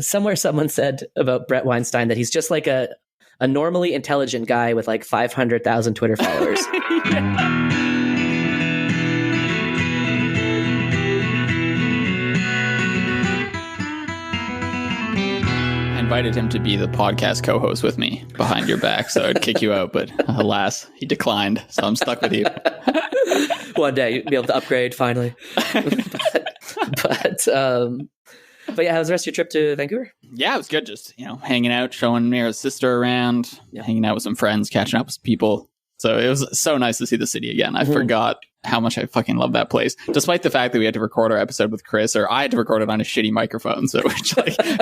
somewhere someone said about Bret Weinstein that he's just like a normally intelligent guy with like 500,000 Twitter followers. Invited him to be the podcast co-host with me behind your back, so I'd kick you out, but alas, he declined, so I'm stuck with you. One day you'll be able to upgrade finally. But yeah, how was the rest of your trip to Vancouver? Yeah, it was good. Just, hanging out, showing Mira's sister around, hanging out with some friends, catching up with people. So it was so nice to see the city again. I forgot how much I fucking love that place. Despite the fact that we had to record our episode with Chris, or I had to record it on a shitty microphone. So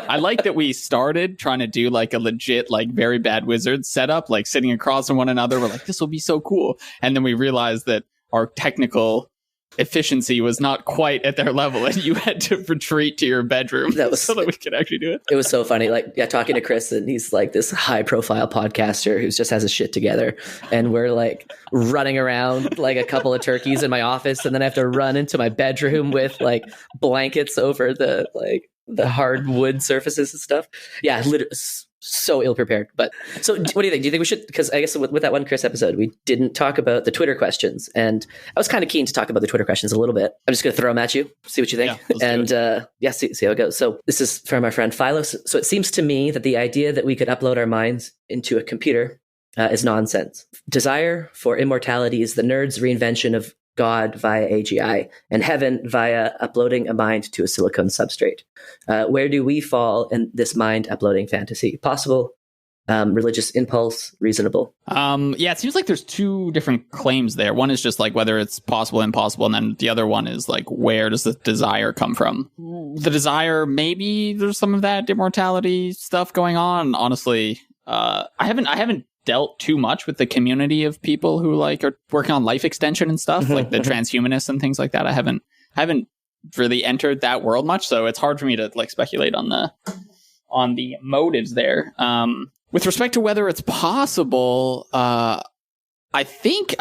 I like that we started trying to do like a legit, like very bad wizard setup, like sitting across from one another. We're like, this will be so cool. And then we realized that our technical efficiency was not quite at their level, and you had to retreat to your bedroom so that we could actually do it. It was so funny, talking to Chris, and he's like this high profile podcaster who just has his shit together, and we're like running around like a couple of turkeys in my office, and then I have to run into my bedroom with like blankets over the hardwood surfaces and stuff. Yeah, literally so ill prepared. But so what do you think? Do you think we should, because I guess with that one Chris episode, we didn't talk about the Twitter questions, and I was kind of keen to talk about the Twitter questions a little bit. I'm just going to throw them at you, see what you think. See how it goes. So this is from our friend Philo. So it seems to me that the idea that we could upload our minds into a computer is nonsense. Desire for immortality is the nerd's reinvention of God via AGI, and heaven via uploading a mind to a silicone substrate. Where do we fall in this mind uploading fantasy? Possible, religious impulse, reasonable? It seems like there's two different claims there. One is just like whether it's possible, impossible, and then the other one is like, where does the desire come from? The desire, maybe there's some of that immortality stuff going on. Honestly, I haven't dealt too much with the community of people who like are working on life extension and stuff, like the transhumanists and things like that. I haven't really entered that world much, so it's hard for me to like speculate on the motives there. With respect to whether it's possible, I think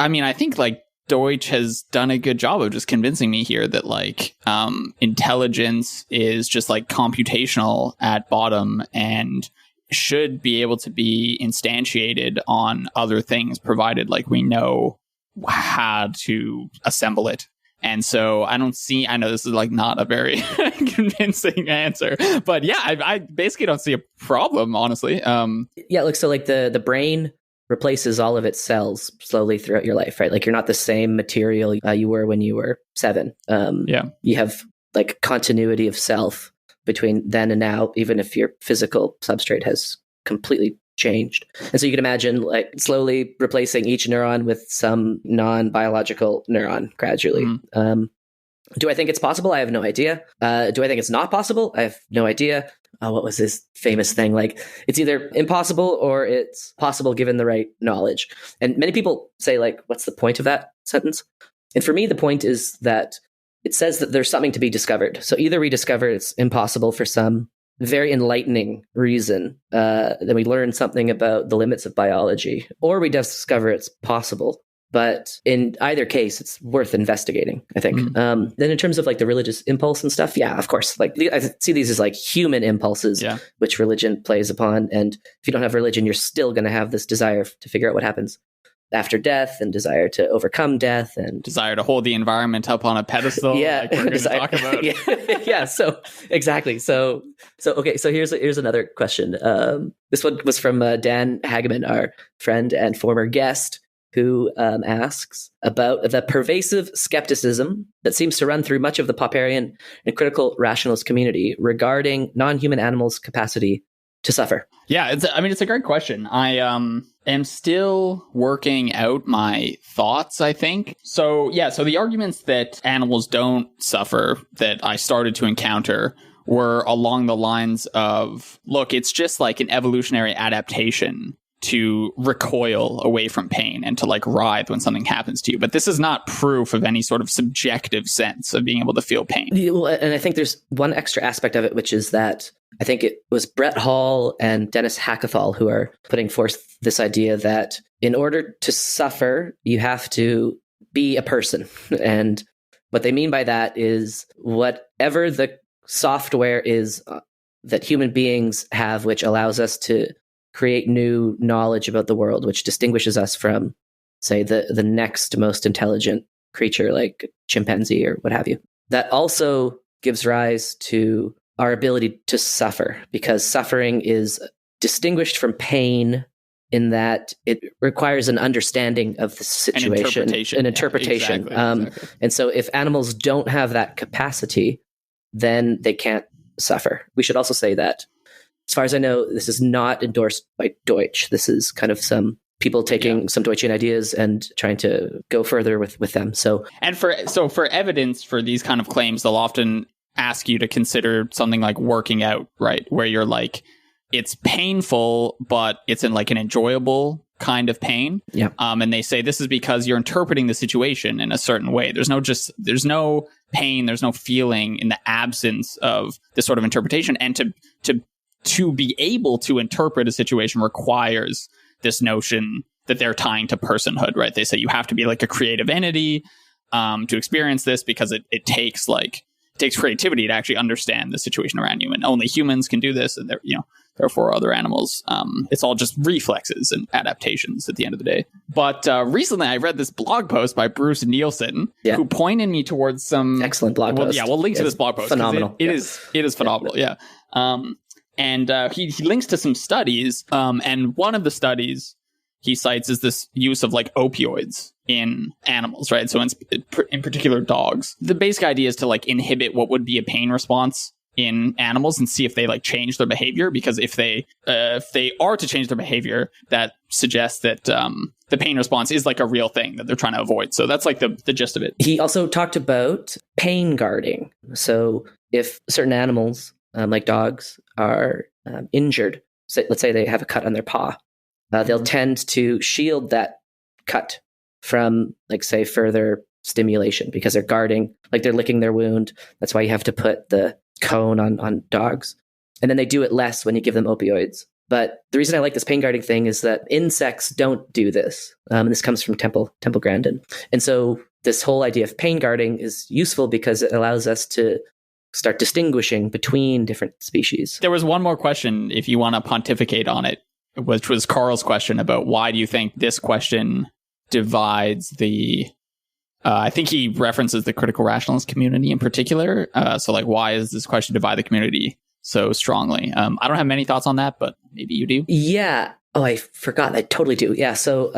like Deutsch has done a good job of just convincing me here that like intelligence is just like computational at bottom and should be able to be instantiated on other things, provided like we know how to assemble it. And so I know this is like not a very convincing answer, but yeah, I basically don't see a problem, honestly. The brain replaces all of its cells slowly throughout your life, right? Like you're not the same material you were when you were 7. You have like continuity of self between then and now, even if your physical substrate has completely changed. And so you can imagine like slowly replacing each neuron with some non-biological neuron gradually. Do I think it's possible? I have no idea. Do I think it's not possible? I have no idea. What was this famous thing? Like, it's either impossible or it's possible given the right knowledge. And many people say, like, what's the point of that sentence? And for me, the point is that it says that there's something to be discovered. So either we discover it's impossible for some very enlightening reason, then we learn something about the limits of biology, or we discover it's possible. But in either case, it's worth investigating, I think. Then in terms of like the religious impulse and stuff, yeah, of course. Like I see these as like human impulses, which religion plays upon. And if you don't have religion, you're still going to have this desire to figure out what happens after death, and desire to overcome death, and desire to hold the environment up on a pedestal. Like we're going to talk about. So exactly. So okay. So here's another question. This one was from Dan Hageman, our friend and former guest, who asks about the pervasive skepticism that seems to run through much of the Popperian and critical rationalist community regarding non-human animals' capacity to suffer. Yeah, it's a great question. I am still working out my thoughts, I think. So the arguments that animals don't suffer that I started to encounter were along the lines of, look, it's just like an evolutionary adaptation to recoil away from pain and to like writhe when something happens to you. But this is not proof of any sort of subjective sense of being able to feel pain. Well, and I think there's one extra aspect of it, which is that I think it was Brett Hall and Dennis Hackathall who are putting forth this idea that in order to suffer, you have to be a person. And what they mean by that is whatever the software is that human beings have, which allows us to create new knowledge about the world, which distinguishes us from, say, the next most intelligent creature like chimpanzee or what have you. That also gives rise to our ability to suffer, because suffering is distinguished from pain in that it requires an understanding of the situation, an interpretation. Exactly. And so if animals don't have that capacity, then they can't suffer. We should also say that, as far as I know, this is not endorsed by Deutsch. This is kind of some people taking some Deutschian ideas and trying to go further with them. So for evidence for these kind of claims, they'll often ask you to consider something like working out, right? Where you're like, it's painful, but it's in like an enjoyable kind of pain. Yeah. And they say this is because you're interpreting the situation in a certain way. There's no pain, there's no feeling in the absence of this sort of interpretation. And to be able to interpret a situation requires this notion that they're tying to personhood, right? They say you have to be like a creative entity to experience this, because it takes creativity to actually understand the situation around you, and only humans can do this, and therefore other animals. It's all just reflexes and adaptations at the end of the day. But recently I read this blog post by Bruce Nielsen, who pointed me towards some excellent blog post. Yeah, we'll link to this blog post. Phenomenal. It is phenomenal. Yeah. And he links to some studies, and one of the studies he cites is this use of like opioids in animals, right? So in particular dogs. The basic idea is to like inhibit what would be a pain response in animals and see if they like change their behavior, because if they are to change their behavior, that suggests that the pain response is like a real thing that they're trying to avoid. So that's like the gist of it. He also talked about pain guarding. So if certain animals, like dogs, are injured, let's say they have a cut on their paw, they'll tend to shield that cut from, like, say, further stimulation, because they're guarding, like they're licking their wound. That's why you have to put the cone on dogs. And then they do it less when you give them opioids. But the reason I like this pain guarding thing is that insects don't do this. And this comes from Temple Grandin. And so this whole idea of pain guarding is useful because it allows us to start distinguishing between different species. There was one more question, if you want to pontificate on it, which was Karl's question about why do you think this question divides the... I think he references the critical rationalist community in particular. So, like, why does this question divide the community so strongly? I don't have many thoughts on that, but maybe you do. Yeah. Oh, I forgot. I totally do. Yeah. So,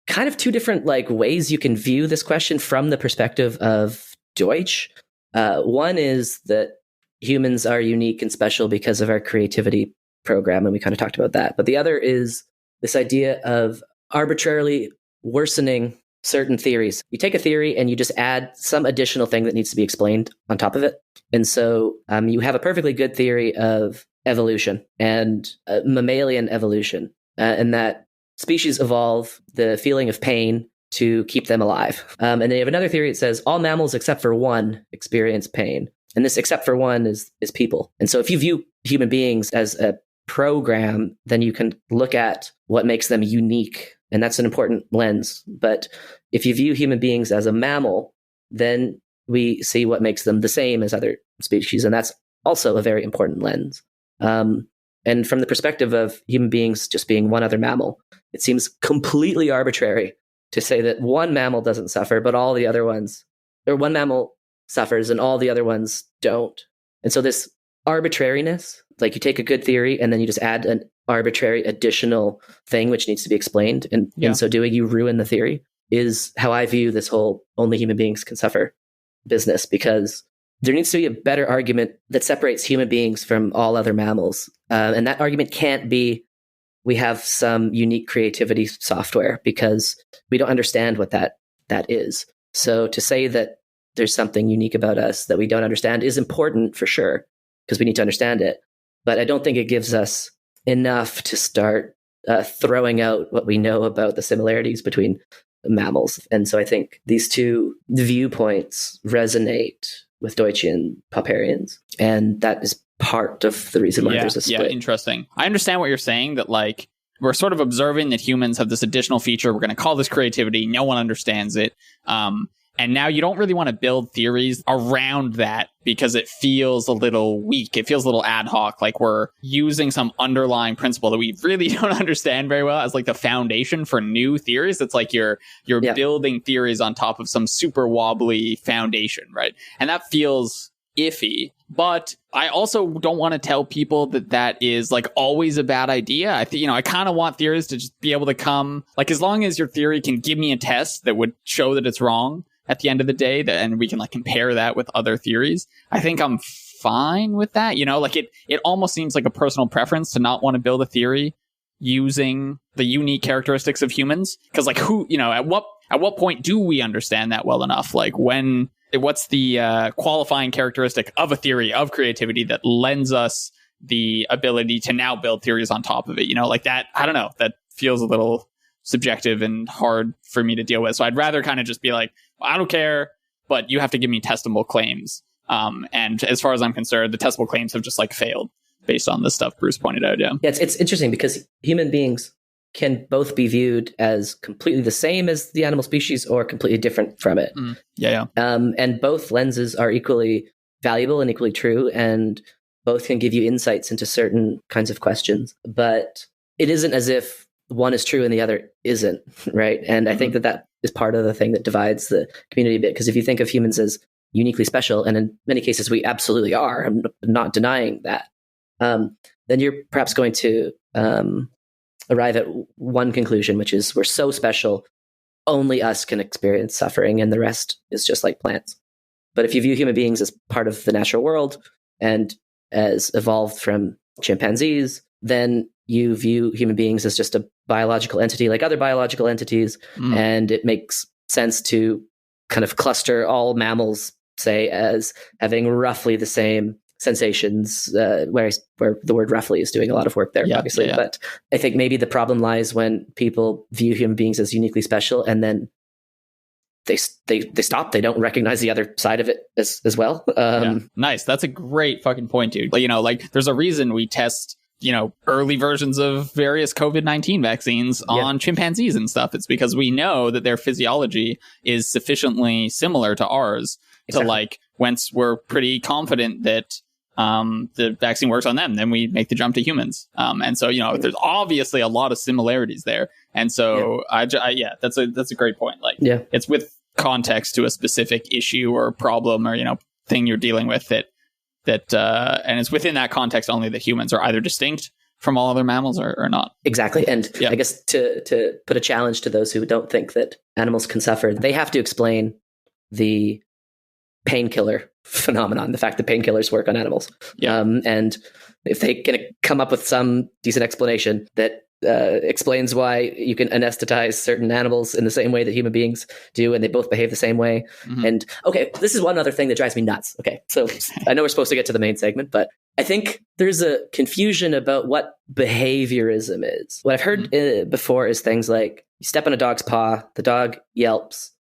kind of two different like ways you can view this question from the perspective of Deutsch. One is that humans are unique and special because of our creativity program, and we kind of talked about that. But the other is this idea of arbitrarily worsening certain theories. You take a theory and you just add some additional thing that needs to be explained on top of it. And so you have a perfectly good theory of evolution and mammalian evolution, and that species evolve the feeling of pain to keep them alive. And then you have another theory that says all mammals except for one experience pain. And this except for one is people. And so if you view human beings as a program, then you can look at what makes them unique. And that's an important lens. But if you view human beings as a mammal, then we see what makes them the same as other species. And that's also a very important lens. And from the perspective of human beings just being one other mammal, it seems completely arbitrary to say that one mammal doesn't suffer, but all the other ones, or one mammal suffers and all the other ones don't. And so this arbitrariness, like you take a good theory and then you just add an arbitrary additional thing which needs to be explained, and in so doing you ruin the theory, is how I view this whole only human beings can suffer business, because there needs to be a better argument that separates human beings from all other mammals. And that argument can't be we have some unique creativity software, because we don't understand what that is. So to say that there's something unique about us that we don't understand is important for sure, because we need to understand it. But I don't think it gives us enough to start throwing out what we know about the similarities between mammals. And so I think these two viewpoints resonate with Deutschian Popperians. And that is part of the reason why there's a split. Yeah, interesting. I understand what you're saying, that like we're sort of observing that humans have this additional feature. We're going to call this creativity. No one understands it. And now you don't really want to build theories around that because it feels a little weak. It feels a little ad hoc, like we're using some underlying principle that we really don't understand very well as like the foundation for new theories. It's like you're building theories on top of some super wobbly foundation, right? And that feels iffy. But I also don't want to tell people that that is like always a bad idea. I kind of want theories to just be able to come, like, as long as your theory can give me a test that would show that it's wrong at the end of the day, and we can like compare that with other theories, I think I'm fine with that. Like it almost seems like a personal preference to not want to build a theory using the unique characteristics of humans. Because like at what point do we understand that well enough? Like what's the qualifying characteristic of a theory of creativity that lends us the ability to now build theories on top of it? Like that, I don't know, that feels a little subjective and hard for me to deal with. So I'd rather kind of just be like, well, I don't care, but you have to give me testable claims. And as far as I'm concerned, the testable claims have just like failed based on the stuff Bruce pointed out. Yeah, it's interesting because human beings can both be viewed as completely the same as the animal species or completely different from it. And both lenses are equally valuable and equally true, and both can give you insights into certain kinds of questions. But it isn't as if one is true and the other isn't, right? And I think that is part of the thing that divides the community a bit. Because if you think of humans as uniquely special, and in many cases we absolutely are, I'm not denying that, then you're perhaps going to arrive at one conclusion, which is we're so special, only us can experience suffering and the rest is just like plants. But if you view human beings as part of the natural world and as evolved from chimpanzees, then you view human beings as just a biological entity like other biological entities. And it makes sense to kind of cluster all mammals, say, as having roughly the same sensations, where the word roughly is doing a lot of work there, obviously. But I think maybe the problem lies when people view human beings as uniquely special and then they stop. They don't recognize the other side of it as well. Nice. That's a great fucking point, dude. Like there's a reason we test early versions of various COVID-19 vaccines on chimpanzees and stuff. It's because we know that their physiology is sufficiently similar to ours to like, once we're pretty confident that the vaccine works on them, then we make the jump to humans. And so, there's obviously a lot of similarities there. And so that's a great point. Like, it's with context to a specific issue or problem or, thing you're dealing with that and it's within that context only that humans are either distinct from all other mammals or not. Exactly. And I guess to put a challenge to those who don't think that animals can suffer, they have to explain the painkiller phenomenon, the fact that painkillers work on animals. And if they can come up with some decent explanation that explains why you can anesthetize certain animals in the same way that human beings do, and they both behave the same way. And okay, this is one other thing that drives me nuts. Okay, so I know we're supposed to get to the main segment, but I think there's a confusion about what behaviorism is. What I've heard before is things like you step on a dog's paw, the dog yelps,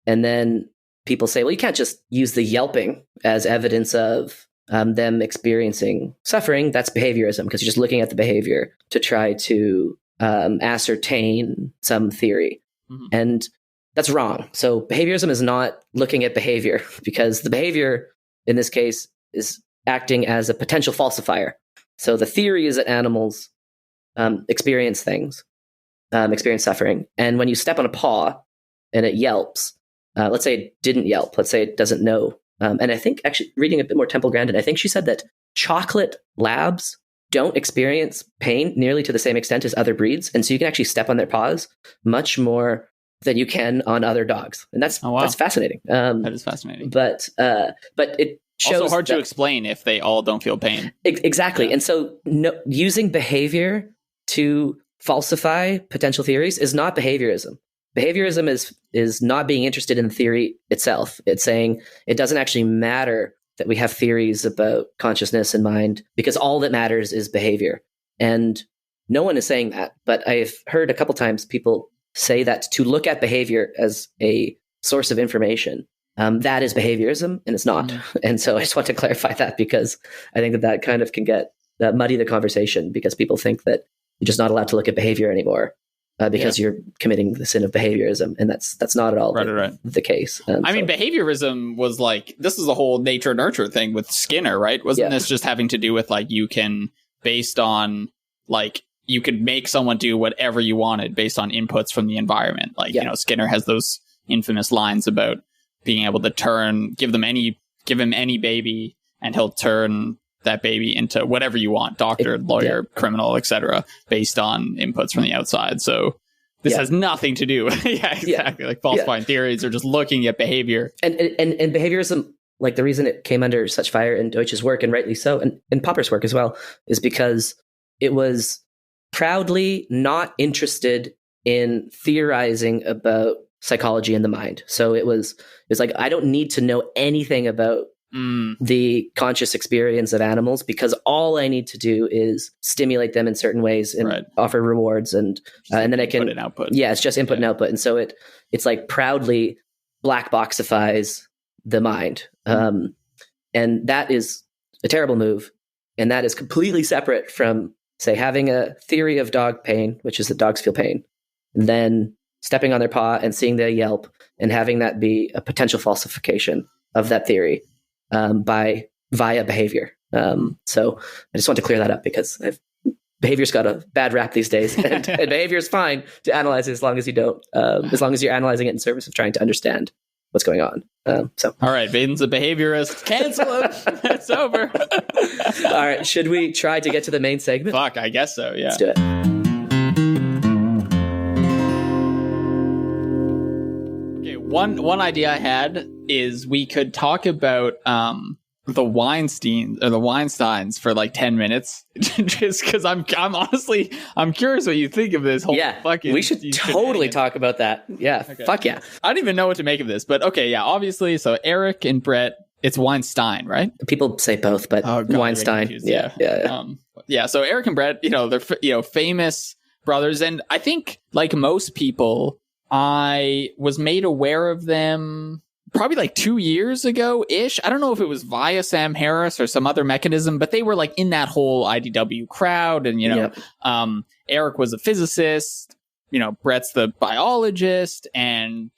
and then people say, well, you can't just use the yelping as evidence of them experiencing suffering. That's behaviorism, because you're just looking at the behavior to try to ascertain some theory. And that's wrong. So behaviorism is not looking at behavior, because the behavior in this case is acting as a potential falsifier. So the theory is that animals experience things, experience suffering. And when you step on a paw and it yelps, let's say it didn't yelp, let's say it doesn't know. And I think, actually, reading a bit more Temple Grandin, I think she said that chocolate labs don't experience pain nearly to the same extent as other breeds. And so you can actually step on their paws much more than you can on other dogs. And that's fascinating. That is fascinating. But it shows also hard to explain if they all don't feel pain. Exactly. And so using behavior to falsify potential theories is not behaviorism. Behaviorism is not being interested in the theory itself. It's saying it doesn't actually matter that we have theories about consciousness and mind, because all that matters is behavior. And no one is saying that, but I've heard a couple times people say that to look at behavior as a source of information, that is behaviorism, and it's not. And so I just want to clarify that, because I think that kind of can muddy the conversation, because people think that you're just not allowed to look at behavior anymore. because you're committing the sin of behaviorism, and that's not at all the case. I mean, behaviorism was like, this is a whole nature nurture thing with Skinner, right? Wasn't this just having to do with like, you can, based on like, you could make someone do whatever you wanted based on inputs from the environment. Like, you know, Skinner has those infamous lines about being able to give him any baby and he'll turn that baby into whatever you want, doctor, lawyer, criminal, etc., based on inputs from the outside. So this has nothing to do with like falsifying theories or just looking at behavior. And behaviorism, like the reason it came under such fire in Deutsch's work, and rightly so, and Popper's work as well, is because it was proudly not interested in theorizing about psychology and the mind. So it was like, I don't need to know anything about the conscious experience of animals, because all I need to do is stimulate them in certain ways and offer rewards, and then I can input and output. Yeah, it's just input and output, and so it's like proudly black boxifies the mind, and that is a terrible move, and that is completely separate from, say, having a theory of dog pain, which is that dogs feel pain, and then stepping on their paw and seeing the yelp and having that be a potential falsification of that theory. Via behavior. So I just want to clear that up, because behavior's got a bad rap these days, and behavior is fine to analyze as long as you don't, as long as you're analyzing it in service of trying to understand what's going on. So all right, Baden's a behaviorist. Cancel him. It's over. All right, should we try to get to the main segment? Fuck, I guess so. Yeah, let's do it. One idea I had is we could talk about the Weinsteins for like 10 minutes, just because I'm honestly curious what you think of this whole fucking. We should totally talk about that. Yeah, okay. Fuck yeah. I don't even know what to make of this, but okay, yeah, obviously. So Eric and Bret, it's Weinstein, right? People say both, but Weinstein. Yeah. So Eric and Bret, they're famous brothers, and I think like most people, I was made aware of them probably like 2 years ago-ish. I don't know if it was via Sam Harris or some other mechanism, but they were like in that whole IDW crowd. And, Eric was a physicist, Bret's the biologist, and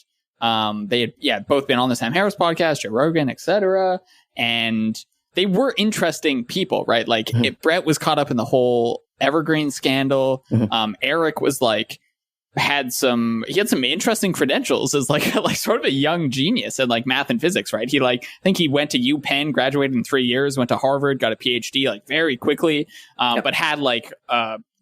they had both been on the Sam Harris podcast, Joe Rogan, etc. And they were interesting people, right? Like Bret was caught up in the whole Evergreen scandal. Eric was like, he had some interesting credentials as like sort of a young genius in like math and physics, right? He I think he went to UPenn, graduated in 3 years, went to Harvard, got a PhD like very quickly, but had like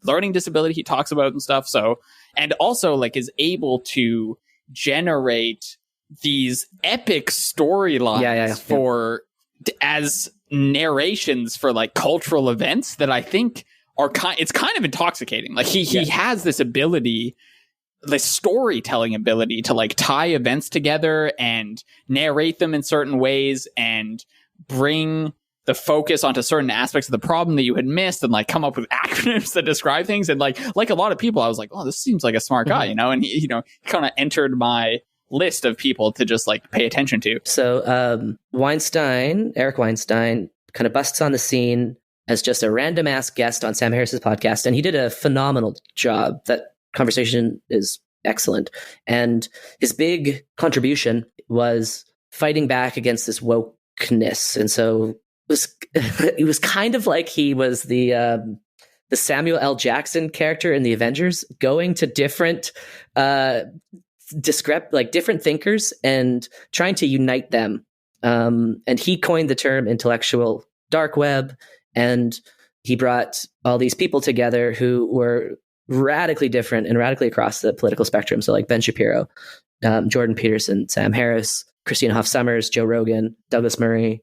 learning disability he talks about and stuff. So, and also like is able to generate these epic storylines for as narrations for like cultural events that I think are it's kind of intoxicating. Like he has this ability, the storytelling ability to like tie events together and narrate them in certain ways and bring the focus onto certain aspects of the problem that you had missed, and like come up with acronyms that describe things. And like a lot of people, I was like, oh, this seems like a smart guy, and he, kind of entered my list of people to just like pay attention to. So Eric Weinstein kind of busts on the scene as just a random ass guest on Sam Harris's podcast, and he did a phenomenal job. That conversation is excellent, and his big contribution was fighting back against this wokeness. And so it was kind of like he was the Samuel L. Jackson character in the Avengers, going to different different thinkers and trying to unite them. And he coined the term intellectual dark web. And he brought all these people together who were radically different and radically across the political spectrum. So like Ben Shapiro, Jordan Peterson, Sam Harris, Christina Hoff Sommers, Joe Rogan, Douglas Murray,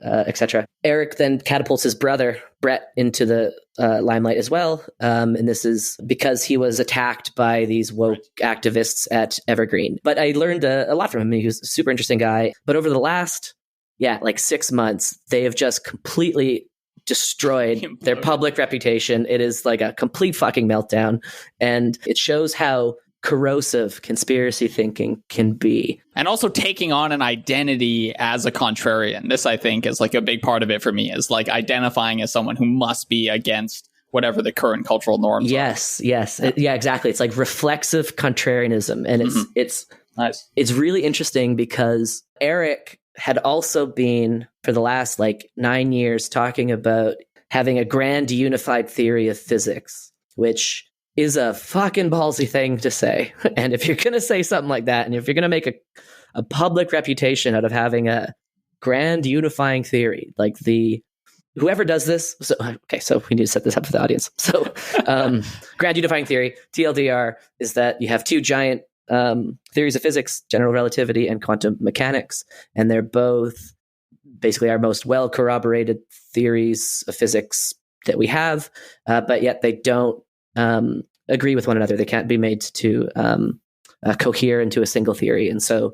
etc. Eric then catapults his brother, Bret, into the limelight as well. And this is because he was attacked by these woke activists at Evergreen. But I learned a lot from him. He was a super interesting guy. But over the last, 6 months, they have just completely destroyed their public reputation. It is like a complete fucking meltdown. And it shows how corrosive conspiracy thinking can be. And also taking on an identity as a contrarian. This, I think, is like a big part of it for me, is like identifying as someone who must be against whatever the current cultural norms are. Yes. Yeah, exactly. It's like reflexive contrarianism. And it's nice. It's really interesting because Eric had also been, for the last 9 years, talking about having a grand unified theory of physics, which is a fucking ballsy thing to say. And if you're going to say something like that, and if you're going to make a public reputation out of having a grand unifying theory, whoever does this, so we need to set this up for the audience. So grand unifying theory, TLDR, is that you have two giant theories of physics, general relativity and quantum mechanics, and they're both basically our most well corroborated theories of physics that we have, but yet they don't agree with one another. They can't be made to cohere into a single theory. And so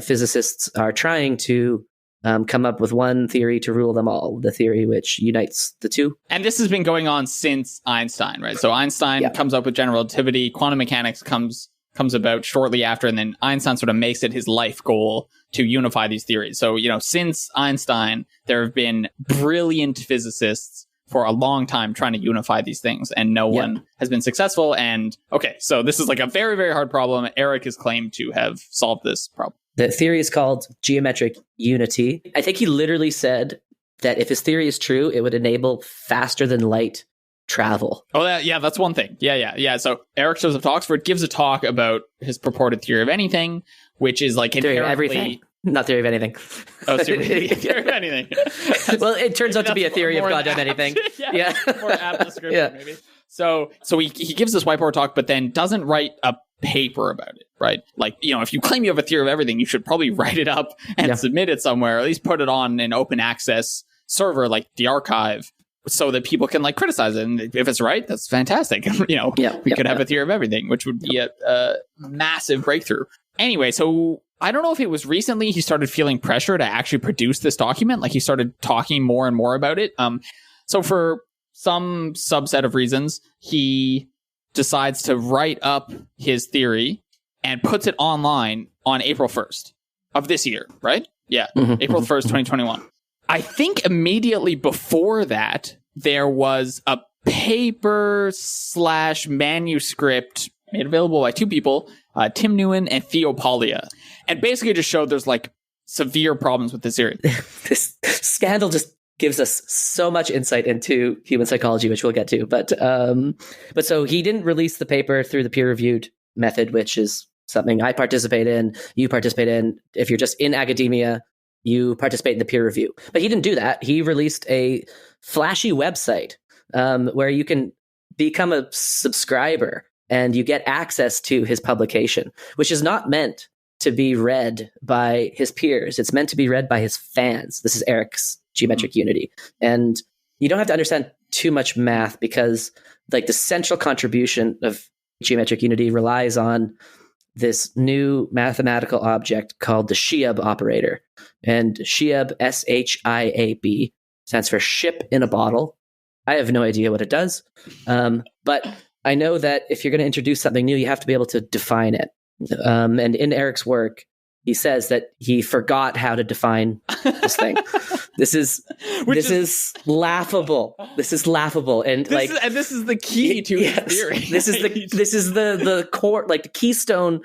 physicists are trying to come up with one theory to rule them all, the theory which unites the two. And this has been going on since Einstein, right? So Einstein comes up with general relativity, quantum mechanics comes about shortly after, and then Einstein sort of makes it his life goal to unify these theories. So, since Einstein, there have been brilliant physicists for a long time trying to unify these things, and no one has been successful. And so this is a very, very hard problem. Eric is claimed to have solved this problem. The theory is called geometric unity. I think he literally said that if his theory is true, it would enable faster than light travel. Oh, that's one thing. Yeah. So Eric shows up to Oxford, gives a talk about his purported theory of anything, which is theory of everything. Not theory of anything. Oh, theory of anything. Well, it turns out to be a theory of goddamn anything. Yeah. More apt description, maybe. So he gives this whiteboard talk, but then doesn't write a paper about it, right? If you claim you have a theory of everything, you should probably write it up and submit it somewhere, or at least put it on an open access server like the archive, so that people can criticize it. And if it's right, that's fantastic. We could have a theory of everything, which would be a massive breakthrough. Anyway, so I don't know if it was recently he started feeling pressure to actually produce this document. He started talking more and more about it. So for some subset of reasons, he decides to write up his theory and puts it online on April 1st of this year, right? Yeah, April 1st, 2021. I think immediately before that, there was a paper/manuscript made available by two people, Tim Nguyen and Theo Pollia. And basically just showed there's severe problems with this theory. This scandal just gives us so much insight into human psychology, which we'll get to. But so he didn't release the paper through the peer-reviewed method, which is something I participate in, you participate in. If you're just in academia, you participate in the peer review. But he didn't do that. He released a flashy website where you can become a subscriber and you get access to his publication, which is not meant to be read by his peers. It's meant to be read by his fans. This is Eric's geometric unity. And you don't have to understand too much math, because the central contribution of geometric unity relies on this new mathematical object called the Shiab operator. And Shiab, SHIAB, stands for ship in a bottle. I have no idea what it does. But I know that if you're going to introduce something new, you have to be able to define it. And in Eric's work, he says that he forgot how to define this thing. This is laughable. This is laughable, and this is the key to his theory. This is the core, the keystone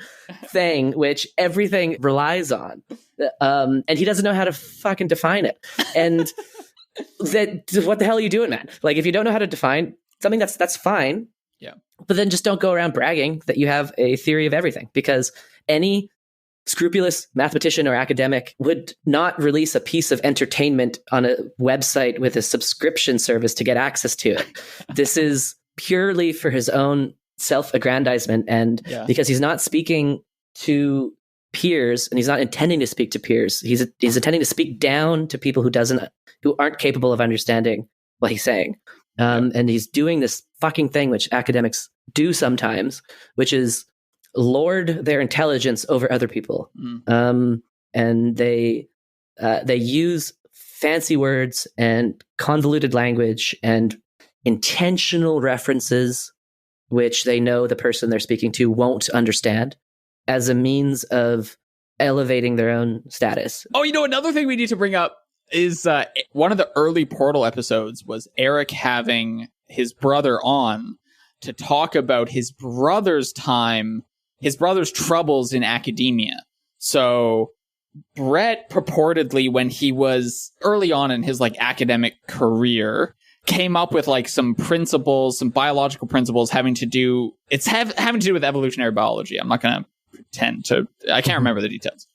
thing, which everything relies on. And he doesn't know how to fucking define it. And what the hell are you doing, man? If you don't know how to define something, that's fine. Yeah. But then just don't go around bragging that you have a theory of everything, because any scrupulous mathematician or academic would not release a piece of entertainment on a website with a subscription service to get access to it. This is purely for his own self-aggrandizement, and because he's not speaking to peers, and he's not intending to speak to peers. He's intending to speak down to people who aren't capable of understanding what he's saying. And he's doing this fucking thing which academics do sometimes, which is lord their intelligence over other people. And they use fancy words and convoluted language and intentional references which they know the person they're speaking to won't understand, as a means of elevating their own status. Oh, another thing we need to bring up is one of the early Portal episodes was Eric having his brother on to talk about his brother's troubles in academia. So Bret purportedly, when he was early on in his like academic career, came up with like some principles, some biological principles having to do with evolutionary biology. I'm not going to pretend to, I can't remember the details.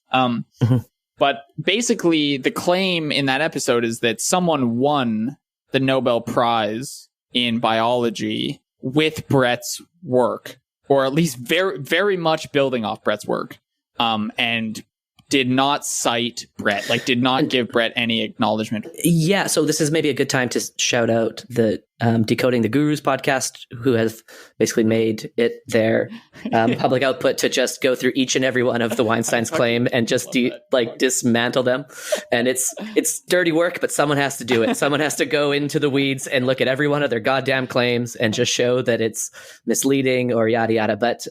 But basically the claim in that episode is that someone won the Nobel Prize in biology with Bret's work, or at least very, very much building off Bret's work. And did not cite Bret, like did not give Bret any acknowledgement. Yeah, so this is maybe a good time to shout out the Decoding the Gurus podcast, who has basically made it their public output to just go through each and every one of the Weinstein's claim and just dismantle them. And it's dirty work, but someone has to do it. Someone has to go into the weeds and look at every one of their goddamn claims and just show that it's misleading or yada yada. But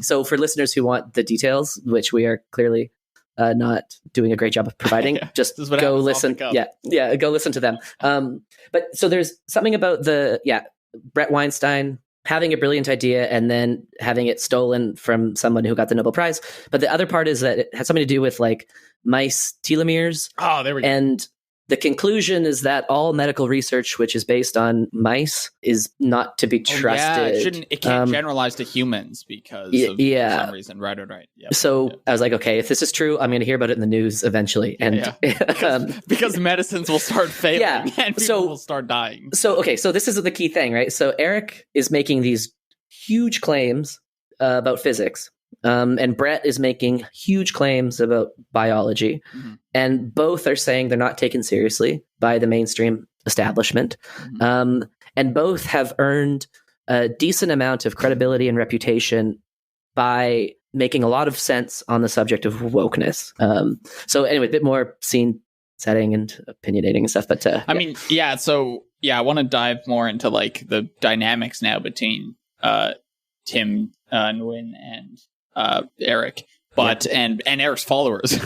so for listeners who want the details, which we are clearly not doing a great job of providing, just go listen. Yeah, go listen to them. But so there's something about Bret Weinstein having a brilliant idea and then having it stolen from someone who got the Nobel Prize. But the other part is that it has something to do with like mice telomeres. Oh, there we go. And the conclusion is that all medical research, which is based on mice, is not to be trusted. It can't generalize to humans because of for some reason. Right. Yep. So I was like, okay, if this is true, I'm going to hear about it in the news eventually. And because medicines will start failing and people will start dying. So this is the key thing, right? So Eric is making these huge claims about physics. And Bret is making huge claims about biology, and both are saying they're not taken seriously by the mainstream establishment. And both have earned a decent amount of credibility and reputation by making a lot of sense on the subject of wokeness. So anyway, a bit more scene setting and opinionating and stuff. But So I want to dive more into like the dynamics now between Tim Nguyen and Eric, and Eric's followers,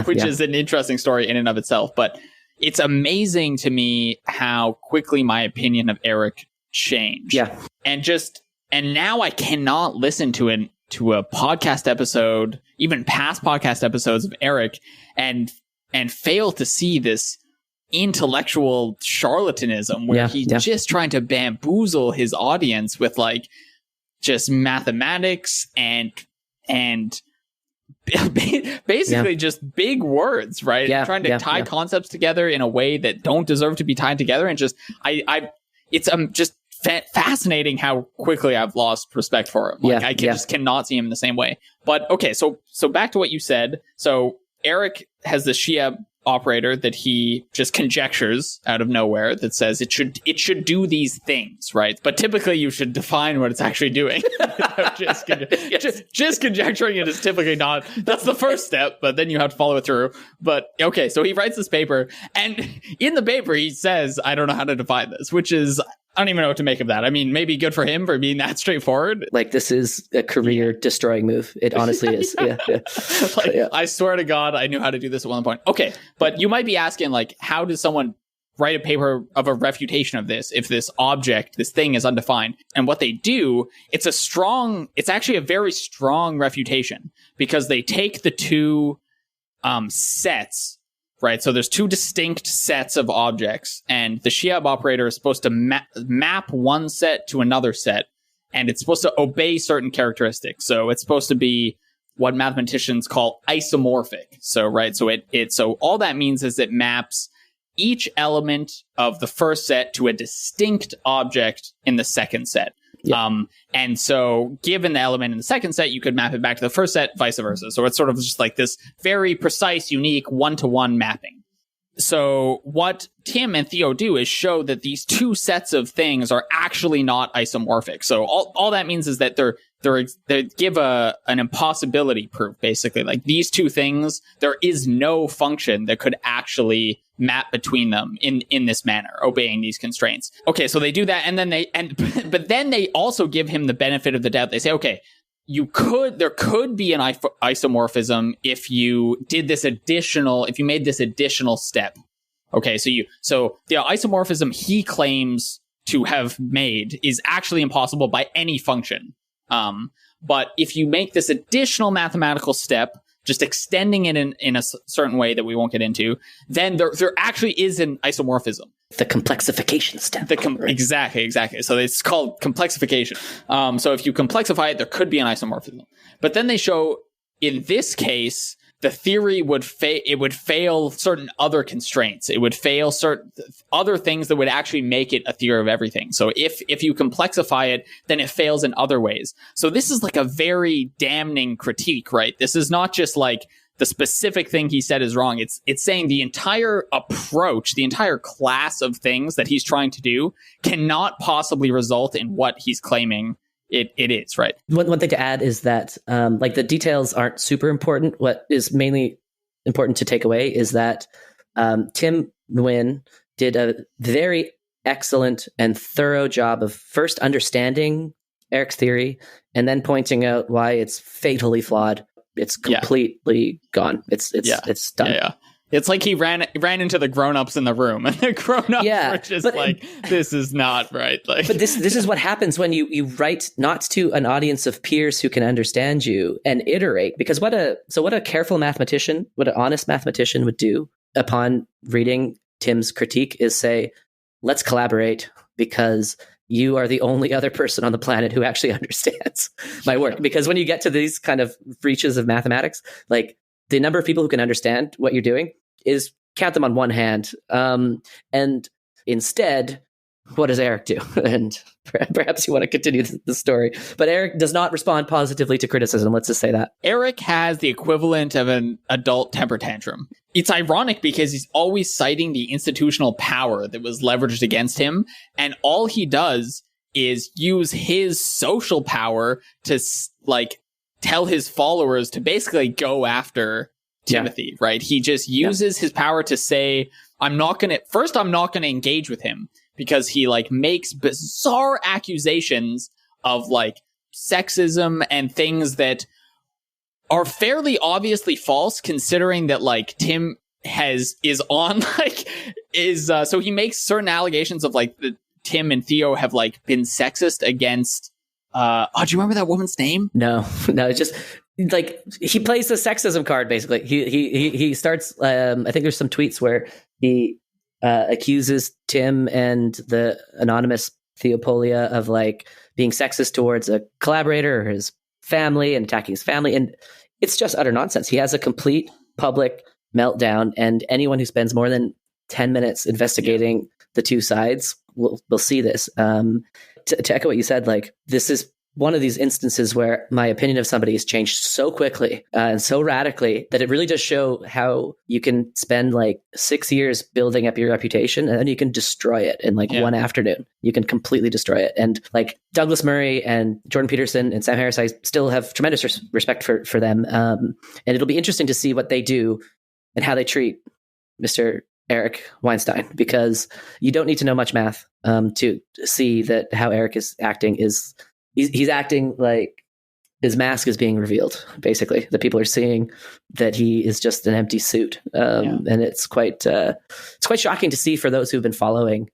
which is an interesting story in and of itself. But it's amazing to me how quickly my opinion of Eric changed. And now I cannot listen to a podcast episode, even past podcast episodes of Eric, and fail to see this intellectual charlatanism where he's just trying to bamboozle his audience with like just mathematics and basically just big words, right? Trying to tie concepts together in a way that don't deserve to be tied together. And just, it's just fascinating how quickly I've lost respect for him. Like, I just cannot see him in the same way. But okay, so back to what you said. So Eric has the Shia operator that he just conjectures out of nowhere that says it should do these things, right? But typically you should define what it's actually doing. just conjecturing it is typically not. That's the first step, but then you have to follow it through. But okay, so he writes this paper, and in the paper he says, I don't know how to define this, which is, I don't even know what to make of that. I mean, maybe good for him for being that straightforward. Like, this is a career-destroying move. It honestly is. I swear to God, I knew how to do this at one point. Okay, but you might be asking, like, how does someone write a paper of a refutation of this if this object, this thing is undefined? And what they do, it's actually a very strong refutation, because they take the two sets. Right, so there's two distinct sets of objects, and the Shiab operator is supposed to map one set to another set, and it's supposed to obey certain characteristics. So it's supposed to be what mathematicians call isomorphic. So so all that means is it maps each element of the first set to a distinct object in the second set. And so given the element in the second set, you could map it back to the first set, vice versa. So it's sort of just like this very precise, unique one-to-one mapping. So what Tim and Theo do is show that these two sets of things are actually not isomorphic. So all that means is that they give an impossibility proof, basically. Like, these two things, there is no function that could actually map between them in this manner, obeying these constraints. Okay, so they do that, and then but then they also give him the benefit of the doubt. They say, okay, there could be an isomorphism if you made this additional step. Okay, so the isomorphism he claims to have made is actually impossible by any function. But if you make this additional mathematical step, just extending it in a certain way that we won't get into, then there actually is an isomorphism. The complexification step. Exactly. So it's called complexification. So if you complexify it, there could be an isomorphism. But then they show, in this case, the theory would fail certain other constraints. It would fail certain other things that would actually make it a theory of everything. So if you complexify it, then it fails in other ways. So this is like a very damning critique, right? This is not just like the specific thing he said is wrong. It's saying the entire approach, the entire class of things that he's trying to do cannot possibly result in what he's claiming it is, right? One thing to add is that like the details aren't super important. What is mainly important to take away is that Tim Nguyen did a very excellent and thorough job of first understanding Eric's theory and then pointing out why it's fatally flawed. It's completely gone. It's done. Yeah. It's like he ran into the grown-ups in the room, and the grown-ups were just like, this is not right. Like, but this is what happens when you write not to an audience of peers who can understand you and iterate. Because what a careful mathematician, what an honest mathematician would do upon reading Tim's critique is say, let's collaborate because you are the only other person on the planet who actually understands my work. Because when you get to these kind of reaches of mathematics, like the number of people who can understand what you're doing is count them on one hand. And instead, what does Eric do? And perhaps you want to continue the story. But Eric does not respond positively to criticism. Let's just say that. Eric has the equivalent of an adult temper tantrum. It's ironic because he's always citing the institutional power that was leveraged against him. And all he does is use his social power to like tell his followers to basically go after Timothy, right? He just uses his power to say, I'm not going to engage with him because he like makes bizarre accusations of like sexism and things that are fairly obviously false, considering that like Tim so he makes certain allegations of like that Tim and Theo have like been sexist against do you remember that woman's name? No, it's just like he plays the sexism card. Basically, he starts. I think there's some tweets where he accuses Tim and the anonymous Theopolia of like being sexist towards a collaborator or his family and attacking his family, and it's just utter nonsense. He has a complete public meltdown, and anyone who spends more than 10 minutes investigating the two sides will see this. To echo what you said, like this is one of these instances where my opinion of somebody has changed so quickly and so radically that it really does show how you can spend like 6 years building up your reputation and then you can destroy it in like one afternoon. You can completely destroy it. And like Douglas Murray and Jordan Peterson and Sam Harris, I still have tremendous respect for them. And it'll be interesting to see what they do and how they treat Mr. Eric Weinstein, because you don't need to know much math to see that how Eric is acting is he's acting like his mask is being revealed. Basically, the people are seeing that he is just an empty suit, and it's quite shocking to see for those who've been following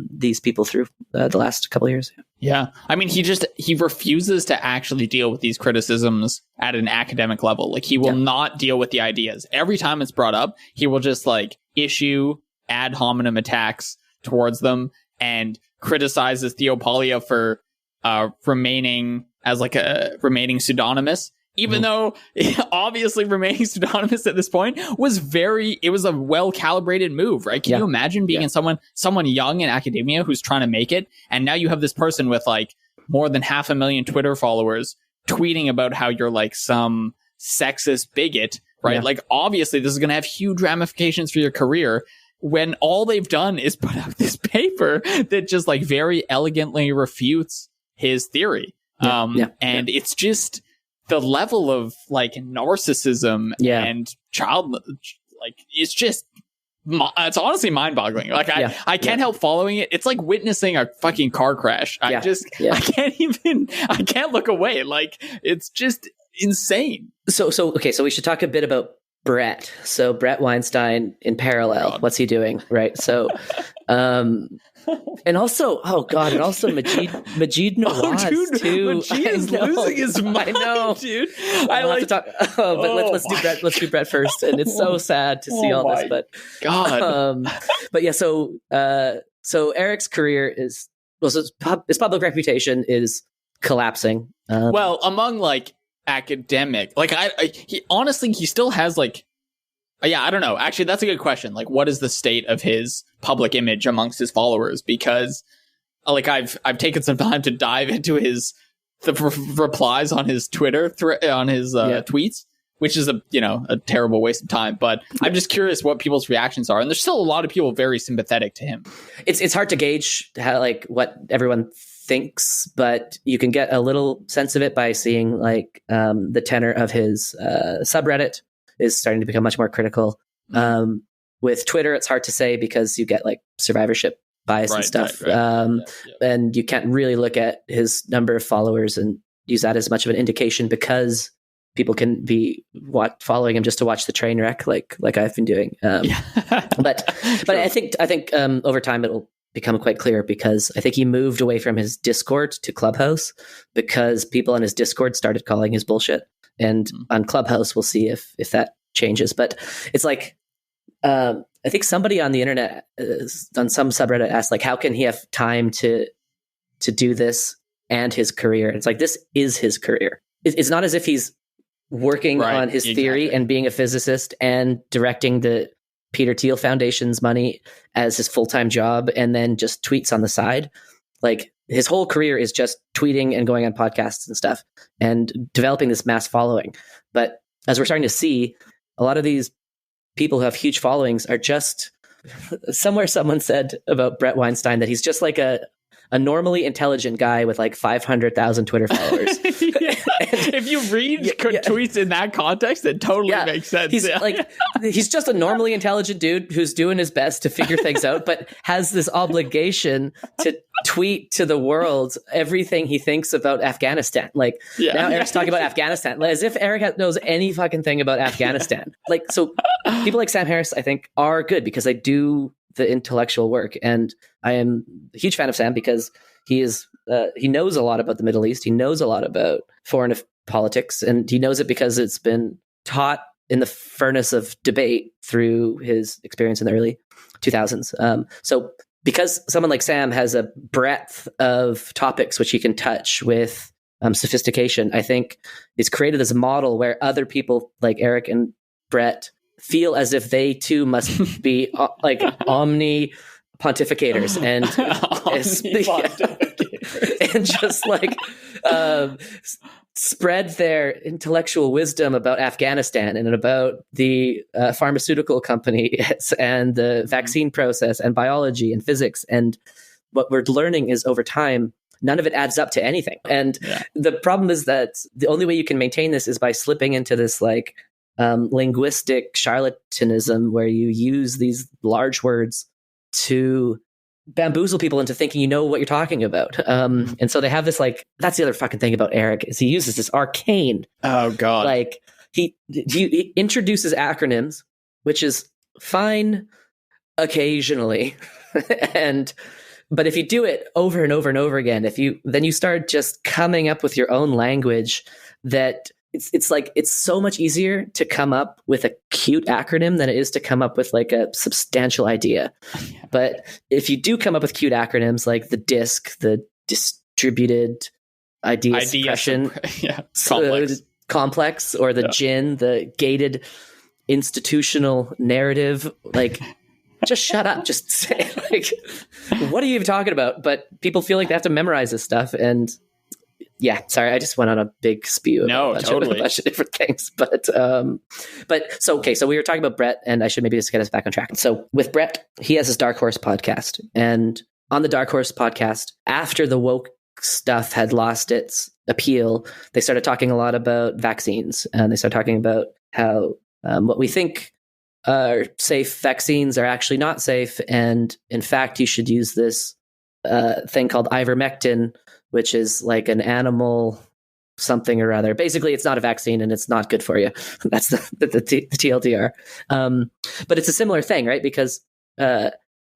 these people through the last couple of years. Yeah. I mean, he refuses to actually deal with these criticisms at an academic level. Like he will not deal with the ideas. Every time it's brought up, he will just like issue ad hominem attacks towards them and criticizes Theopolia for remaining pseudonymous. Even though obviously remaining pseudonymous at this point was a well-calibrated move, right? Can you imagine being in someone young in academia who's trying to make it, and now you have this person with like more than 500,000 Twitter followers tweeting about how you're like some sexist bigot, right? Like obviously this is going to have huge ramifications for your career when all they've done is put out this paper that just like very elegantly refutes his theory. It's just the level of like narcissism and child, like it's honestly mind-boggling. Like I can't help following it. It's like witnessing a fucking car crash. I can't look away. Like it's just insane. So we should talk a bit about Bret. So Bret Weinstein in parallel. What's he doing? Right. So And also, and also Majid Nawaz too. Majid's losing his mind, I know, dude. To talk. But let's do Bret. Let's do Bret first. And it's so sad to see all this, but God. But yeah, so Eric's career is his public reputation is collapsing. Well, among like academic, like he honestly, he still has like. Yeah, I don't know. Actually, that's a good question. Like, what is the state of his public image amongst his followers? Because, like, I've taken some time to dive into the replies on his Twitter tweets, which is a terrible waste of time. But I'm just curious what people's reactions are, and there's still a lot of people very sympathetic to him. It's hard to gauge what everyone thinks, but you can get a little sense of it by seeing the tenor of his subreddit is starting to become much more critical. With Twitter, it's hard to say because you get like survivorship bias and stuff. And you can't really look at his number of followers and use that as much of an indication because people can be following him just to watch the train wreck like I've been doing. But I think over time it'll become quite clear because I think he moved away from his Discord to Clubhouse because people on his Discord started calling his bullshit. And on Clubhouse, we'll see if that changes. But it's like, I think somebody on the internet, on some subreddit, asked, like, how can he have time to do this and his career? It's like, this is his career. It's not as if he's working on his theory and being a physicist and directing the Peter Thiel Foundation's money as his full-time job and then just tweets on the side. Like, his whole career is just tweeting and going on podcasts and stuff and developing this mass following. But as we're starting to see, a lot of these people who have huge followings are just somewhere someone said about Bret Weinstein that he's just like a normally intelligent guy with like 500,000 Twitter followers. If you read tweets in that context, it totally makes sense. He's just a normally intelligent dude who's doing his best to figure things out, but has this obligation to tweet to the world everything he thinks about Afghanistan. Now Eric's talking about Afghanistan, as if Eric knows any fucking thing about Afghanistan. So people like Sam Harris, I think, are good because they do the intellectual work. And I am a huge fan of Sam because he knows a lot about the Middle East. He knows a lot about foreign politics, and he knows it because it's been taught in the furnace of debate through his experience in the early 2000s. So because someone like Sam has a breadth of topics which he can touch with sophistication, I think it's created this model where other people like Eric and Bret feel as if they too must be like omni pontificators and just like spread their intellectual wisdom about Afghanistan and about the pharmaceutical companies and the vaccine process and biology and physics. And what we're learning is over time, none of it adds up to anything. And the problem is that the only way you can maintain this is by slipping into this linguistic charlatanism where you use these large words to bamboozle people into thinking you know what you're talking about. And so they have this that's the other fucking thing about Eric is he uses this arcane. Oh God. He introduces acronyms, which is fine occasionally. But if you do it over and over and over again, then you start just coming up with your own language that it's so much easier to come up with a cute acronym than it is to come up with a substantial idea. But if you do come up with cute acronyms like the DISC, the distributed idea suppression complex, or the GIN, the gated institutional narrative, just shut up. Just say what are you even talking about? But people feel like they have to memorize this stuff. And sorry, I just went on a big spew about a bunch of different things. So we were talking about Bret, and I should maybe just get us back on track. So with Bret, he has his Dark Horse podcast. And on the Dark Horse podcast, after the woke stuff had lost its appeal, they started talking a lot about vaccines. And they started talking about how what we think are safe vaccines are actually not safe. And in fact, you should use this thing called ivermectin, which is like an animal something or other. Basically, it's not a vaccine and it's not good for you. That's the TLDR. But it's a similar thing, right? Because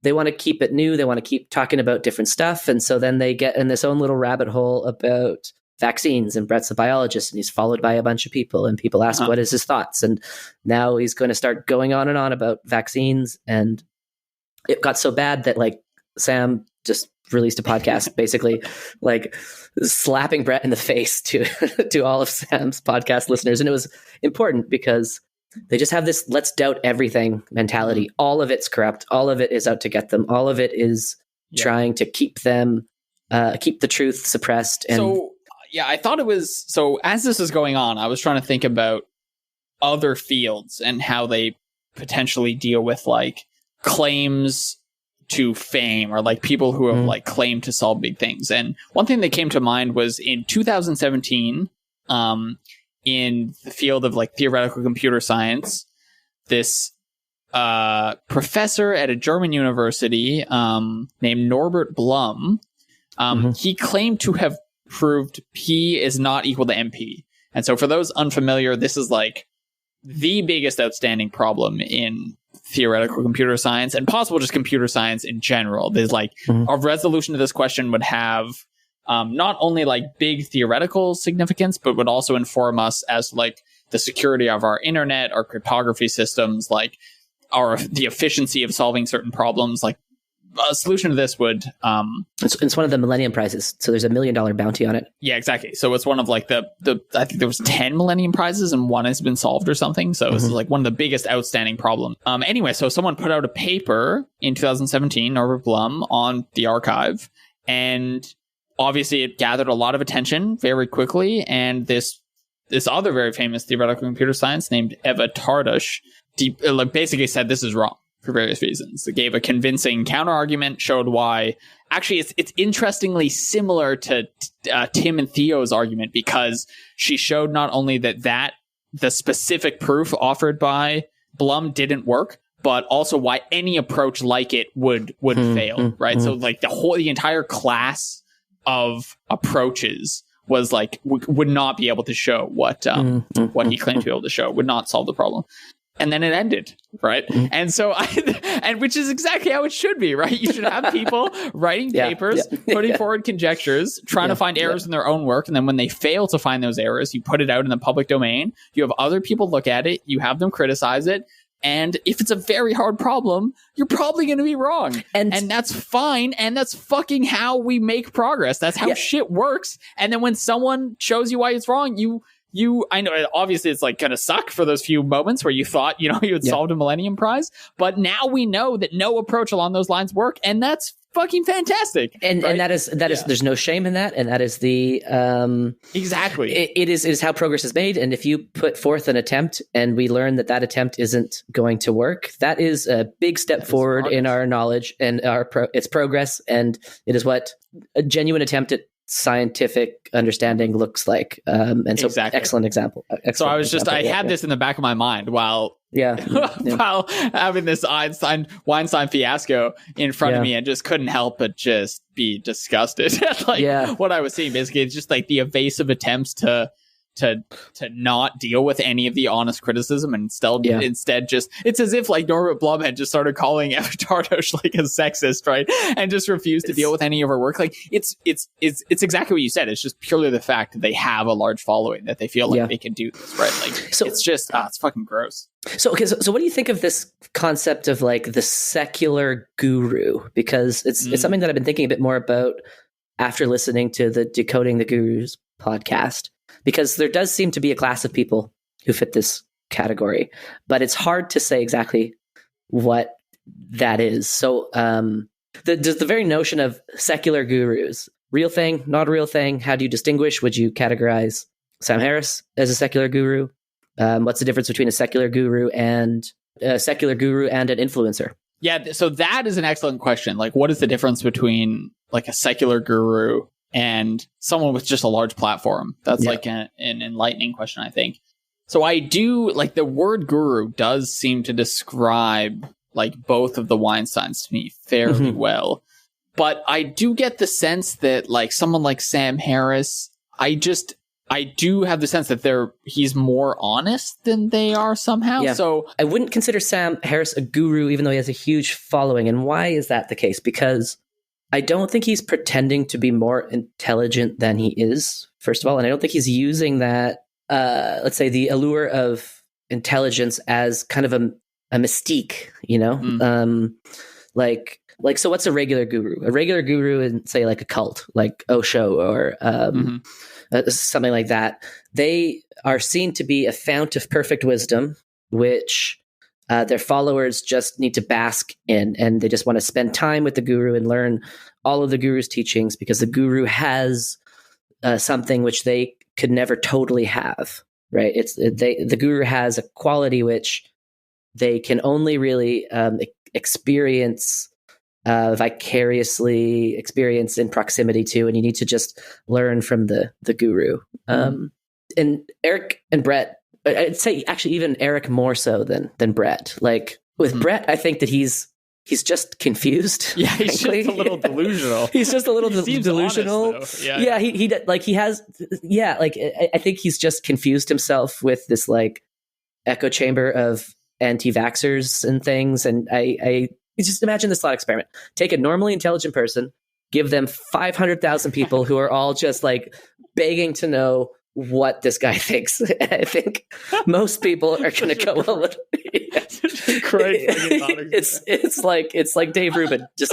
they want to keep it new. They want to keep talking about different stuff. And so then they get in this own little rabbit hole about vaccines, and Bret's a biologist and he's followed by a bunch of people, and people ask what is his thoughts. And now he's going to start going on and on about vaccines. And it got so bad that like Sam just released a podcast basically like slapping Bret in the face to all of Sam's podcast listeners. And it was important because they just have this let's doubt everything mentality. All of it's corrupt. All of it is out to get them. All of it is trying to keep them, keep the truth suppressed. And so, yeah, I thought it was, so as this was going on, I was trying to think about other fields and how they potentially deal with like claims to fame, or like people who have like claimed to solve big things. And one thing that came to mind was in 2017, in the field of like theoretical computer science, this professor at a German university named Norbert Blum, he claimed to have proved P is not equal to MP. And so for those unfamiliar, this is like the biggest outstanding problem in theoretical computer science, and possible just computer science in general. There's like a resolution to this question would have not only like big theoretical significance, but would also inform us as like the security of our internet, our cryptography systems, like the efficiency of solving certain problems. Like a solution to this would it's one of the Millennium Prizes, so there's $1 million bounty on it. Yeah, exactly. So it's one of like the I think there was 10 Millennium Prizes and one has been solved or something. So this is like one of the biggest outstanding problems. Anyway, so someone put out a paper in 2017, Norbert Blum, on the archive, and obviously it gathered a lot of attention very quickly. And this other very famous theoretical computer science named Eva Tardush basically said this is wrong for various reasons. It gave a convincing counter-argument, showed why. Actually, it's interestingly similar to Tim and Theo's argument, because she showed not only that the specific proof offered by Blum didn't work, but also why any approach like it would fail, right? So like the entire class of approaches was like would not be able to show what he claimed to be able to show, would not solve the problem. And then it ended, right? And so, and which is exactly how it should be, right? You should have people writing papers, putting forward conjectures, trying to find errors in their own work. And then when they fail to find those errors, you put it out in the public domain. You have other people look at it. You have them criticize it. And if it's a very hard problem, you're probably going to be wrong. And that's fine. And that's fucking how we make progress. That's how shit works. And then when someone shows you why it's wrong, I know obviously it's like going to suck for those few moments where you thought, you had solved a Millennium Prize, but now we know that no approach along those lines work. And that's fucking fantastic. And that is, there's no shame in that. And that is the, exactly. It is how progress is made. And if you put forth an attempt and we learn that attempt isn't going to work, that is a big step forward in our knowledge and its progress. And it is what a genuine attempt at scientific understanding looks like. And so excellent example. So I had this in the back of my mind while while having this Weinstein fiasco in front of me, and just couldn't help but just be disgusted at what I was seeing. Basically, it's just like the evasive attempts to not deal with any of the honest criticism, and instead just, it's as if like Norbert Blum had just started calling Eva Tardush like a sexist, right? And just refused to deal with any of her work. Like it's exactly what you said. It's just purely the fact that they have a large following, that they feel like they can do this, right? Like so, it's just it's fucking gross. So what do you think of this concept of like the secular guru? Because it's something that I've been thinking a bit more about after listening to the Decoding the Gurus podcast. Because there does seem to be a class of people who fit this category, but it's hard to say exactly what that is. So the very notion of secular gurus, real thing, not a real thing, how do you distinguish? Would you categorize Sam Harris as a secular guru? What's the difference between a secular guru and an influencer? Yeah, so that is an excellent question. Like, what is the difference between like a secular guru and someone with just a large platform? That's like an enlightening question, I think. So I do, like, the word guru does seem to describe like both of the Weinsteins to me fairly well. But I do get the sense that like someone like Sam Harris, I do have the sense that he's more honest than they are somehow. Yeah. So I wouldn't consider Sam Harris a guru, even though he has a huge following. And why is that the case? Because I don't think he's pretending to be more intelligent than he is, first of all. And I don't think he's using that, let's say, the allure of intelligence as kind of a mystique, you know? So what's a regular guru? A regular guru in, say, like a cult, like Osho or something like that. They are seen to be a fount of perfect wisdom, which their followers just need to bask in, and they just want to spend time with the guru and learn all of the guru's teachings, because the guru has something which they could never totally have, right? The guru has a quality which they can only really experience vicariously, experience in proximity to, and you need to just learn from the guru. And Eric and Bret, I'd say actually even Eric more so than Bret. Like with Bret, I think that he's just confused. Yeah, he's frankly. just a little delusional. He's just a little delusional. Honest, I think he's just confused himself with this like echo chamber of anti-vaxxers and things. And I just imagine this thought experiment. Take a normally intelligent person, give them 500,000 people who are all just like begging to know what this guy thinks. I think most people are going to go, well, it's like Dave Rubin. Just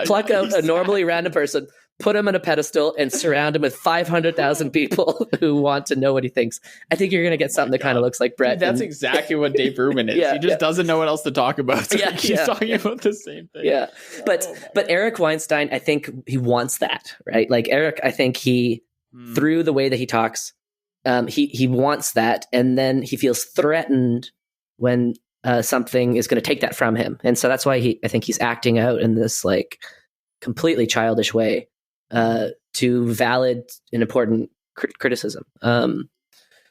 pluck out a normally random person, put him on a pedestal, and surround him with 500,000 people who want to know what he thinks. I think you're going to get something that kind of looks like Bret. That's exactly what Dave Rubin is. He just doesn't know what else to talk about. So he keeps talking about the same thing. Yeah. But Eric Weinstein, I think he wants that, right? Like Eric, I think he, through the way that he talks, he wants that, and then he feels threatened when something is going to take that from him, and so that's why I think he's acting out in this like completely childish way to valid an important criticism.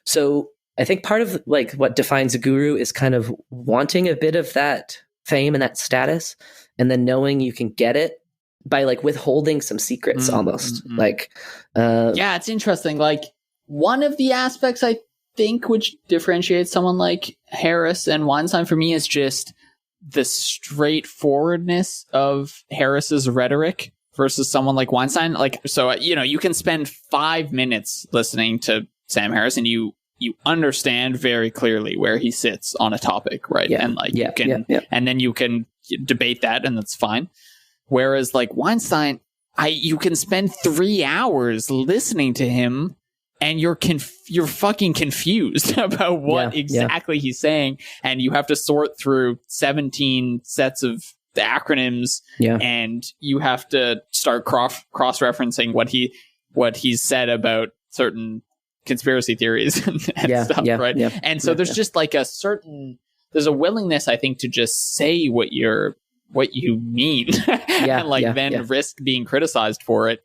So I think part of like what defines a guru is kind of wanting a bit of that fame and that status, and then knowing you can get it by like withholding some secrets almost. Like it's interesting. Like one of the aspects I think which differentiates someone like Harris and Weinstein for me is just the straightforwardness of Harris's rhetoric versus someone like Weinstein. Like, so, you can spend 5 minutes listening to Sam Harris and you understand very clearly where he sits on a topic, right? Yeah. And like and then you can debate that, and that's fine. Whereas like Weinstein, you can spend 3 hours listening to him and you're fucking confused about what exactly he's saying. And you have to sort through 17 sets of the acronyms, and you have to start cross-referencing what he's said about certain conspiracy theories and stuff, right? Yeah. And so there's just like there's a willingness, I think, to just say what you mean and risk being criticized for it,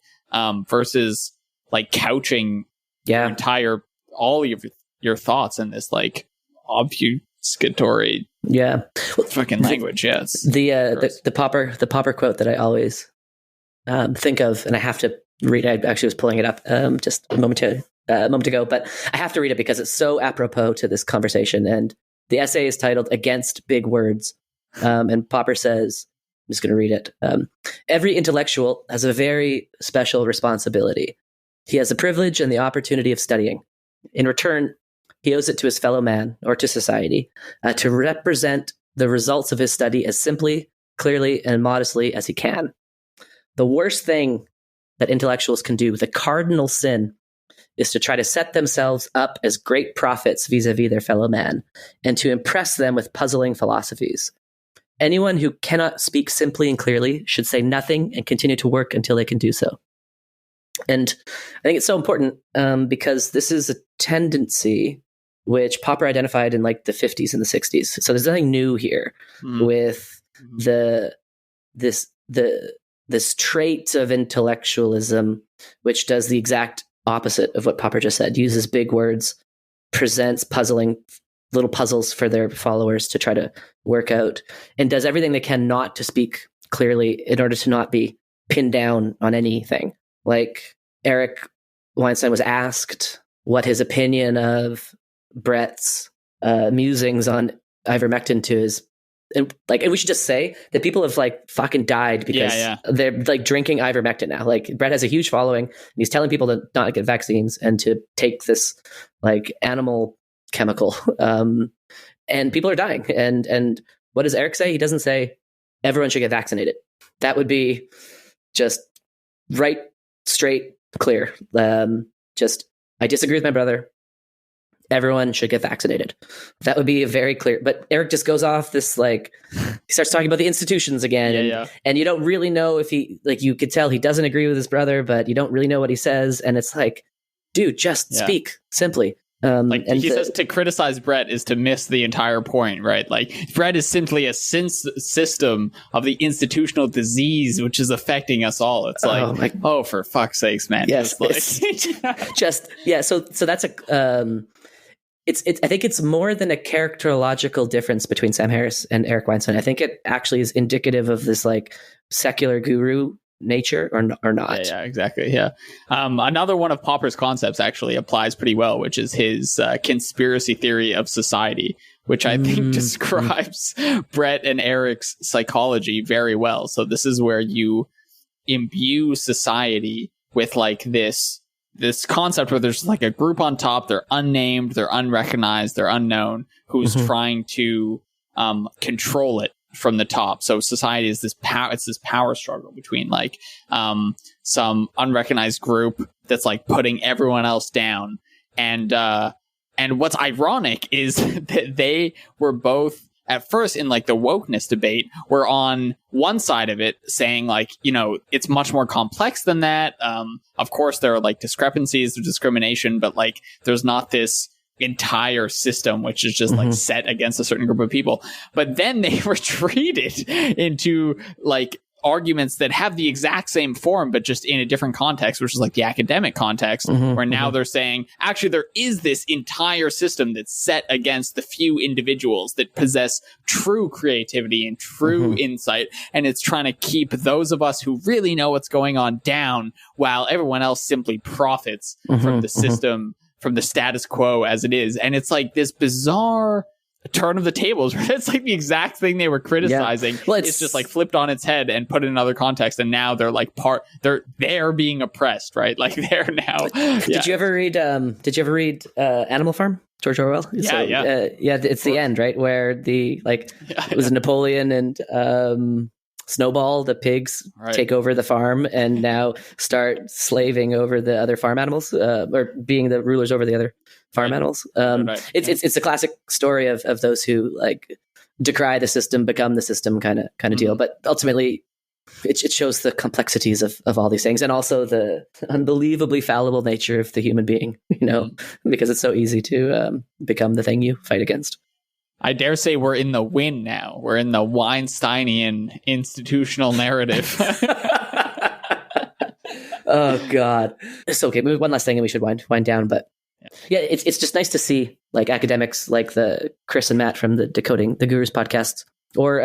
versus like couching all of your thoughts in this like obfuscatory fucking language. The Popper quote that I always think of, and I have to read. I actually was pulling it up just a moment ago, but I have to read it because it's so apropos to this conversation. And the essay is titled "Against Big Words," and Popper says, I'm just going to read it. Every intellectual has a very special responsibility. He has the privilege and the opportunity of studying. In return, he owes it to his fellow man, or to society, to represent the results of his study as simply, clearly, and modestly as he can. The worst thing that intellectuals can do, the cardinal sin, is to try to set themselves up as great prophets vis-a-vis their fellow man, and to impress them with puzzling philosophies. Anyone who cannot speak simply and clearly should say nothing and continue to work until they can do so. And I think it's so important because this is a tendency which Popper identified in like the 50s and the 60s. So there's nothing new here with this trait of intellectualism, which does the exact opposite of what Popper just said, uses big words, presents puzzling little puzzles for their followers to try to work out, and does everything they can not to speak clearly in order to not be pinned down on anything. Like Eric Weinstein was asked what his opinion of Bret's musings on ivermectin to his, and we should just say that people have like fucking died because they're like drinking ivermectin now. Like Bret has a huge following, and he's telling people to not get vaccines and to take this like animal chemical, and people are dying. And what does Eric say? He doesn't say everyone should get vaccinated. That would be just right, straight, clear. Just I disagree with my brother. Everyone should get vaccinated. That would be a very clear. But Eric just goes off this like he starts talking about the institutions again, and you don't really know if he like you could tell he doesn't agree with his brother, but you don't really know what he says, and it's like, dude, just speak simply. And he says to criticize Bret is to miss the entire point, right? Like Bret is simply a system of the institutional disease which is affecting us all. It's like, for fuck's sakes, man. Yes, So that's a. I think it's more than a characterological difference between Sam Harris and Eric Weinstein. I think it actually is indicative of this like secular guru nature or not. Yeah, exactly. Yeah. Another one of Popper's concepts actually applies pretty well, which is his conspiracy theory of society, which I think describes Bret and Eric's psychology very well. So this is where you imbue society with like this concept where there's like a group on top, they're unnamed, they're unrecognized, they're unknown, who's trying to control it from the top. So society is this power struggle between like some unrecognized group that's like putting everyone else down. And what's ironic is that they were both at first in like the wokeness debate, were on one side of it saying like, you know, it's much more complex than that. Of course, there are like discrepancies of discrimination, but like there's not this entire system which is just like set against a certain group of people. But then they retreated into like arguments that have the exact same form, but just in a different context, which is like the academic context, where now they're saying, actually, there is this entire system that's set against the few individuals that possess true creativity and true insight. And it's trying to keep those of us who really know what's going on down, while everyone else simply profits from the system, from the status quo as it is. And it's like this bizarre turn of the tables where it's like the exact thing they were criticizing. Well, it's just like flipped on its head and put in another context, and now they're like they're being oppressed, right? Like they're now. Did you ever read Animal Farm, George Orwell? It's the end, right, where it was Napoleon and Snowball, the pigs, take over the farm and now start slaving over the other farm animals, or being the rulers over the other farm animals. It's a classic story of those who like decry the system, become the system kind of deal. But ultimately, it shows the complexities of all these things, and also the unbelievably fallible nature of the human being. You know, because it's so easy to become the thing you fight against. I dare say we're in the win now. We're in the Weinsteinian institutional narrative. Oh God. So okay, maybe one last thing and we should wind down. But yeah, it's just nice to see like academics like the Chris and Matt from the Decoding the Gurus podcast, or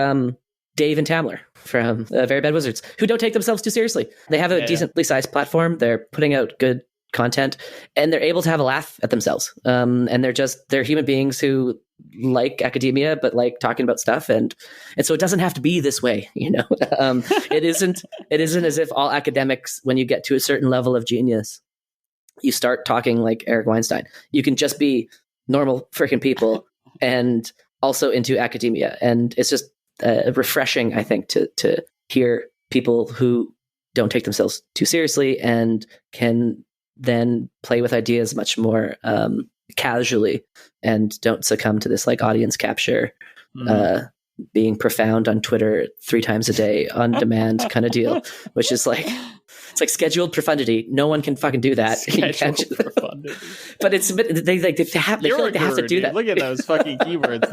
Dave and Tamler from Very Bad Wizards, who don't take themselves too seriously. They have a decently sized platform. They're putting out good content, and they're able to have a laugh at themselves. And they're human beings who like academia, but like talking about stuff. And so it doesn't have to be this way, you know. It isn't as if all academics, when you get to a certain level of genius, you start talking like Eric Weinstein. You can just be normal freaking people and also into academia. And it's just refreshing, I think, to hear people who don't take themselves too seriously and can then play with ideas much more casually and don't succumb to this like audience capture, being profound on Twitter 3 times a day on demand kind of deal, which is like, it's like scheduled profundity. No one can fucking do that. Scheduled profundity. But they feel like they have to do that. Look at those fucking keywords.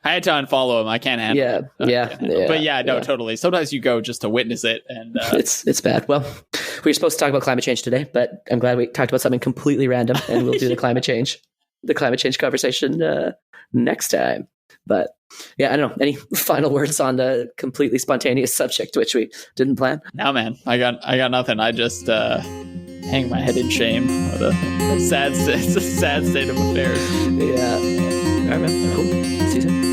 I had to unfollow him. I can't handle it. But totally. Sometimes you go just to witness it, and it's bad. Well, we were supposed to talk about climate change today, but I'm glad we talked about something completely random, and we'll do the climate change conversation next time. But yeah, I don't know. Any final words on the completely spontaneous subject which we didn't plan? No, man. I got nothing. I just hang my head in shame. What a sad, it's a sad state of affairs. Yeah. All right, man. Cool. See you soon.